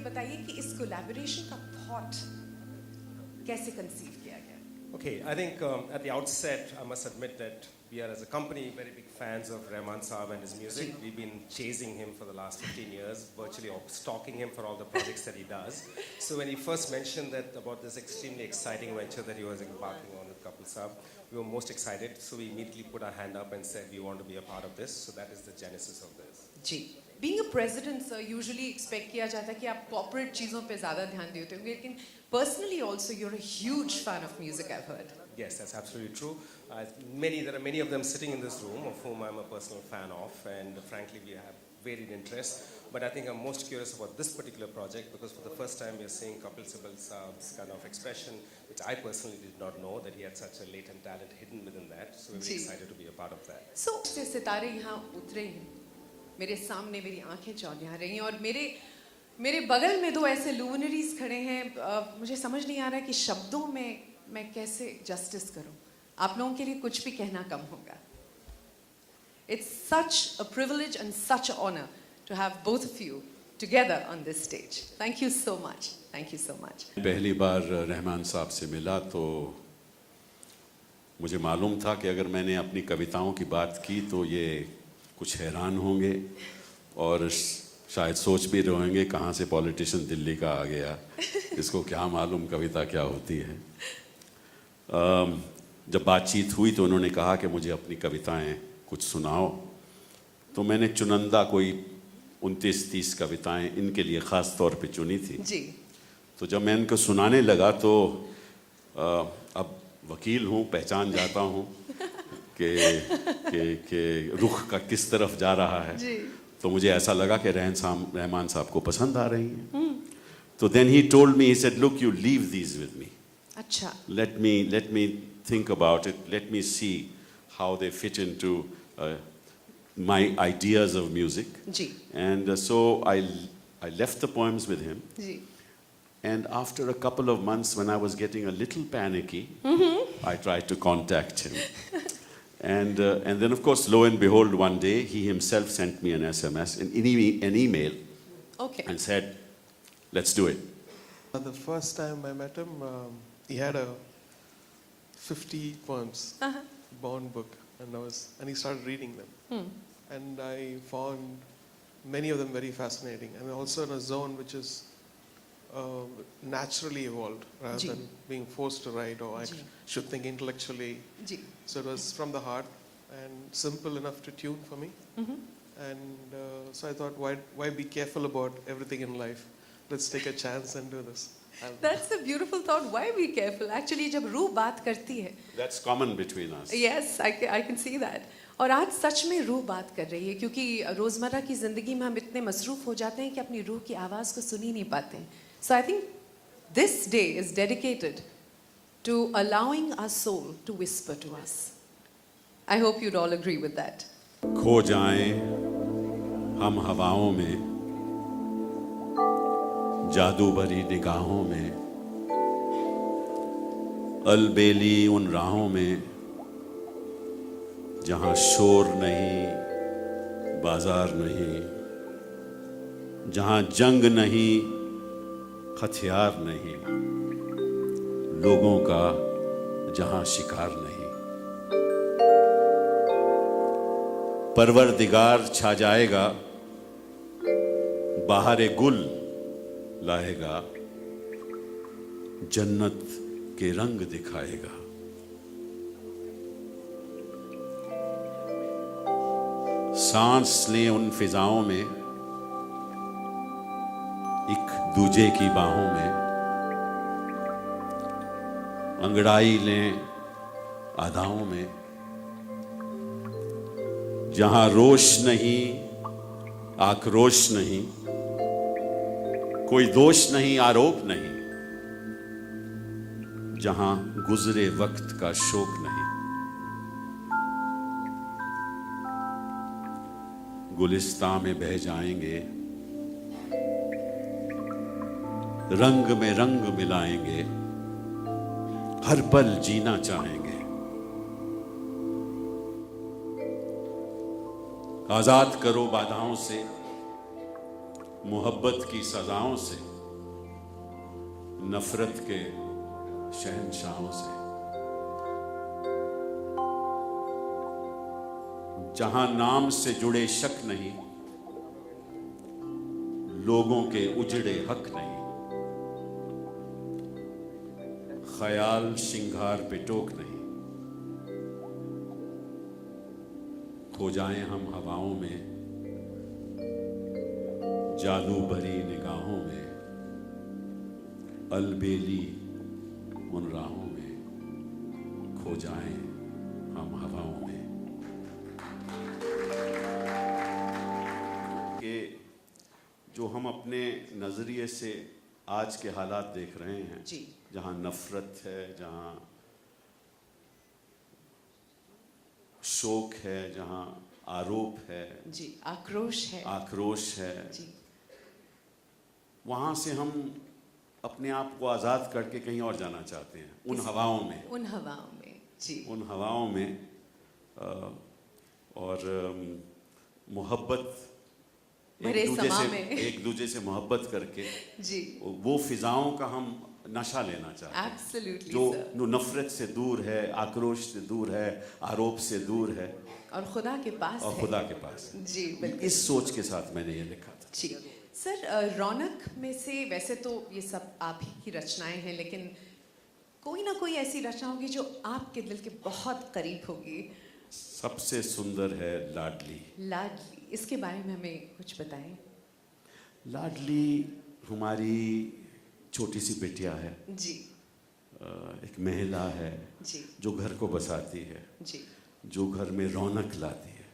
बताइए कि इस कोलैबोरेशन का थॉट कैसे कंसीव किया गया? Okay, I think at the outset, I must admit that we are, as a company, very big fans of Rahman Saab and his music. We've been chasing him for the last 15 years, virtually stalking him for all the projects that he does. So when he first mentioned that about this extremely exciting venture that he was embarking on with Kapil Saab, we were most excited. So we immediately put our hand up and said we want to be a part of this. So that is the genesis of this. Ji, being a president, sir, usually expect किया जाता है कि आप corporate चीज़ों पे ज़्यादा ध्यान देते होंगे, लेकिन personally also you're a huge fan of music, I've heard. Yes, that's absolutely true. There are many of them sitting in this room, of whom I'm a personal fan of, and frankly, we have varied interests. But I think I'm most curious about this particular project because for the first time, we are seeing Kapil Saab's kind of expression, which I personally did not know that he had such a latent talent hidden within that. So we're very excited to be a part of that. So, से सितारे यहाँ उतरे हैं, मेरे सामने मेरी आंखें चौंधिया रही हैं और मेरे बगल में दो ऐसे लुमिनरीज खड़े हैं. मुझे समझ नहीं आ रहा है कि शब्दों में मैं कैसे जस्टिस करूं. आप लोगों के लिए कुछ भी कहना कम होगा. It's such a privilege and such an honor to have both of you together on this stage. Thank you so much. Thank you so much. पहली बार रहमान साहब से मिला तो मुझे मालूम था कि अगर मैंने अपनी कविताओं की बात की तो ये कुछ हैरान होंगे और शायद सोच भी रहे होंगे कहाँ से पॉलिटिशियन दिल्ली का आ गया, इसको क्या मालूम कविता क्या होती है. जब बातचीत हुई तो उन्होंने कहा कि मुझे अपनी कविताएं कुछ सुनाओ. तो मैंने चुनिंदा कोई 29-30 कविताएं इनके लिए ख़ास तौर पे चुनी थी जी. तो जब मैं इनको सुनाने लगा तो अब वकील हूँ, पहचान जाता हूँ कि रुख का किस तरफ जा रहा है जी. तो मुझे ऐसा लगा कि रहमान साहब को पसंद आ रही हैं. तो then he told me, he said, look, you leave these with me. अच्छा. Let me think about it. Let me see how they fit into my ideas of music. Ji. And so I left the poems with him. Ji. And after a couple of months, when I was getting a little panicky, I tried to contact him. And then, of course, lo and behold, one day, he himself sent me an SMS, an email, Okay. and said, let's do it. The first time I met him, he had a 50 poems bound book, and he started reading them. And I found many of them very fascinating, and also in a zone which is naturally evolved rather than being forced to write or I should think intellectually. Ji. So it was from the heart and simple enough to tune for me. And so I thought, why be careful about everything in life? Let's take a chance and do this. That's a beautiful thought. Why be careful? Actually, जब रूह बात करती है. That's common between us. Yes, I can see that. और आज सच में रूह बात कर रही है क्योंकि रोज़मर्रा की ज़िंदगी में हम इतने मसरूफ़ हो जाते हैं कि अपनी रूह की आवाज़ को सुन ही नहीं पाते हैं. So I think this day is dedicated to allowing our soul to whisper to us. I hope you'd all agree with that. खो जाएं हम हवाओं में, जादू भरी निगाहों में, अलबेली उन राहों में जहां शोर नहीं, बाजार नहीं, जहां जंग नहीं, हथियार नहीं, लोगों का जहां शिकार नहीं. परवरदिगार छा जाएगा, बहारे गुल लाएगा, जन्नत के रंग दिखाएगा. सांस लें उन फिजाओं में, एक दूजे की बाहों में, अंगड़ाई लें अदाओं में, जहां रोष नहीं, आक्रोश नहीं, कोई दोष नहीं, आरोप नहीं, जहां गुजरे वक्त का शोक नहीं. गुलिस्तां में बह जाएंगे, रंग में रंग मिलाएंगे, हर पल जीना चाहेंगे. आजाद करो बाधाओं से, मोहब्बत की सजाओं से, नफरत के शहंशाहों से, जहां नाम से जुड़े शक नहीं, लोगों के उजड़े हक नहीं, ख्याल श्रृंगार पे टोक नहीं, खो जाएं हम हवाओं में, जादू भरी निगाहों में, अलबेली उन राहों में, खो जाएं हम हवाओं में। कि जो हम अपने नज़रिए से आज के हालात देख रहे हैं, जी। जहाँ नफरत है, जहाँ शोक है, जहाँ आरोप है, जी, आक्रोश है। आक्रोश है, जी, वहाँ से हम अपने आप को आज़ाद करके कहीं और जाना चाहते हैं, उन हवाओं में, उन हवाओं में। जी, उन हवाओं में। और मोहब्बत, भरे समा में। एक दूसरे से मोहब्बत करके जी, वो फिजाओं का हम नशा लेना चाहते हैं, एब्सोल्युटली जो सर। नफरत से दूर है, आक्रोश से दूर है, आरोप से दूर है, और खुदा के पास और है। खुदा के पास है। जी, बिल्कुल। इस सोच के साथ मैंने ये लिखा था। जी सर, रौनक में से वैसे तो ये सब आप ही की रचनाएं हैं, लेकिन कोई ना कोई ऐसी रचना होगी जो आपके दिल के बहुत करीब होगी। सबसे सुंदर है लाडली। लाडली, इसके बारे में हमें कुछ बताएं। लाडली हमारी छोटी सी बिटिया है, जी, एक महिला है जी, जो घर को बसाती है, जी। जो घर में रौनक लाती है।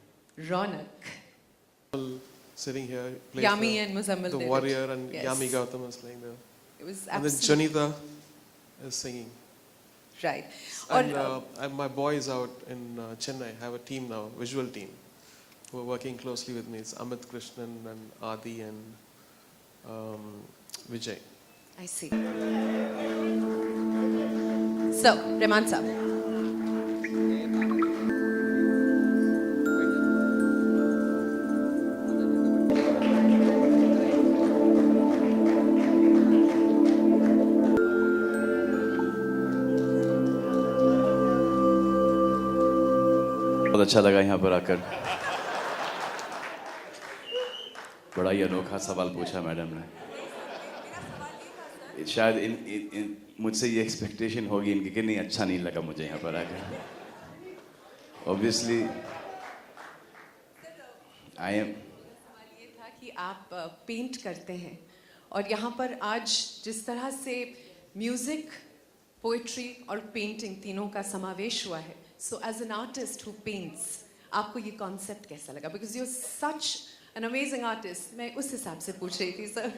रौनक। Sitting here, played Yami the, and Muzammil the did it. warrior, and Yes. Yami Gautam was playing the, It was and then absolutely Janita is singing. right. And और my boy is out in Chennai. I have a team now, visual team, who are working closely with me. It's Amit Krishnan and Adi and Vijay. I see. So, Rehman साहब. बहुत अच्छा लगा यहाँ पर आकर। बड़ा ही अनोखा सवाल पूछा मैडम ने। शायद इन मुझसे ये एक्सपेक्टेशन होगी इनकी कि नहीं, अच्छा नहीं लगा मुझे यहाँ पर आकर। Obviously I am. सवाल ये था कि आप पेंट करते हैं, और यहाँ पर आज जिस तरह से म्यूजिक, पोएट्री और पेंटिंग तीनों का समावेश हुआ है, so as an artist who paints, आपको ये कॉन्सेप्ट कैसा लगा? Because you are such an amazing artist. मैं उस हिसाब से पूछ रही थी सर।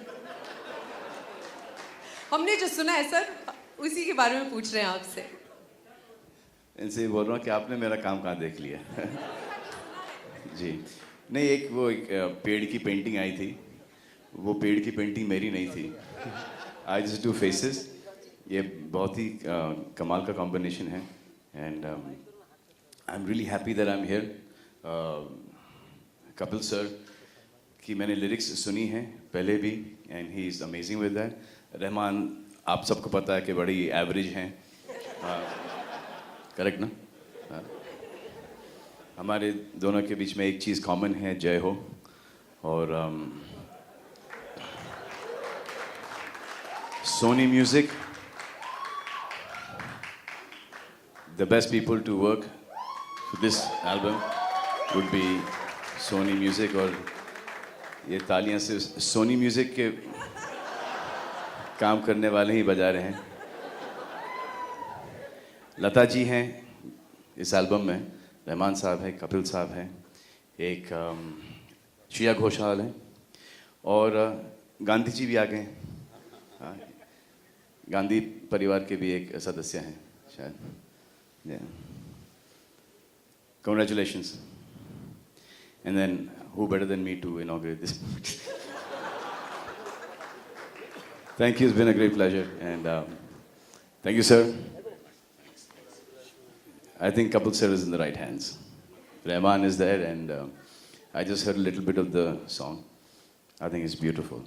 हमने जो सुना है सर, उसी के बारे में पूछ रहे हैं आपसे। इनसे बोल रहा हूँ कि आपने मेरा काम कहाँ देख लिया। जी नहीं, एक पेड़ की पेंटिंग आई थी, वो पेड़ की पेंटिंग मेरी नहीं थी। I just do faces. ये बहुत ही कमाल का कॉम्बिनेशन है, and I am really happy that I am here. Kapil sir की मैंने लिरिक्स सुनी हैं पहले भी, and he is amazing with that. Rahman आप सबको पता है कि बड़ी एवरेज हैं, करेक्ट ना? हाँ। हमारे दोनों के बीच में एक चीज़ कॉमन है, जय हो। और Sony Music, the best people to work for this album would be Sony Music, और ये तालियां से Sony Music के काम करने वाले ही बजा रहे हैं। लता जी हैं इस एल्बम में, रहमान साहब है, कपिल साहब हैं, एक श्रेया घोषाल है, और गांधी जी भी आ गए। हाँ, गांधी परिवार के भी एक सदस्य हैं शायद। Congratulations. And then who better than me to inaugurate this? Thank you, it's been a great pleasure, and thank you, sir. I think Kapil sir is in the right hands. Rahman is there, and I just heard a little bit of the song. I think it's beautiful.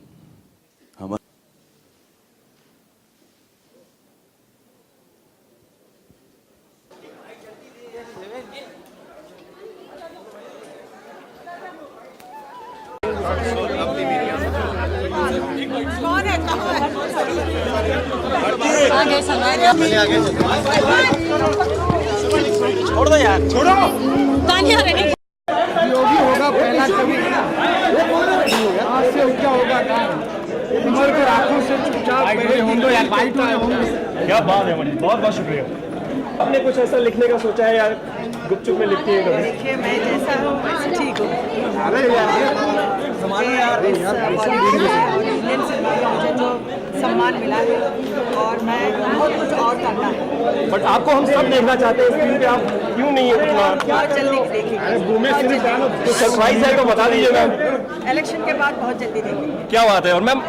कौन है कहाँ है? छोड़ दो यार, छोड़ो। योगी होगा पहला कवि, आज से क्या होगा काम, उम्र के आंखों से चुपचाप बैठे होंगे, फाइट में होंगे। क्या बात है मणि, बहुत बहुत शुक्रिया। आपने कुछ ऐसा लिखने का सोचा है यार, गुपचुप में लिखती है कभी? देखिए मैं जैसा हूँ वैसे ठीक हूँ। अरे यार मुझे इस बॉलीवुड में और इंडियन सिनेमा में मुझे जो सम्मान मिला है और मैं बहुत कुछ और करना है। बट आपको हम सब देखना चाहते हैं स्क्रीन पे, आप क्यों नहीं है उतना? बहुत जल्दी देखेंगे, जो सरप्राइज है तो बता दीजिए मैम। इलेक्शन के बाद बहुत जल्दी देखेंगे। क्या बात है। और मैम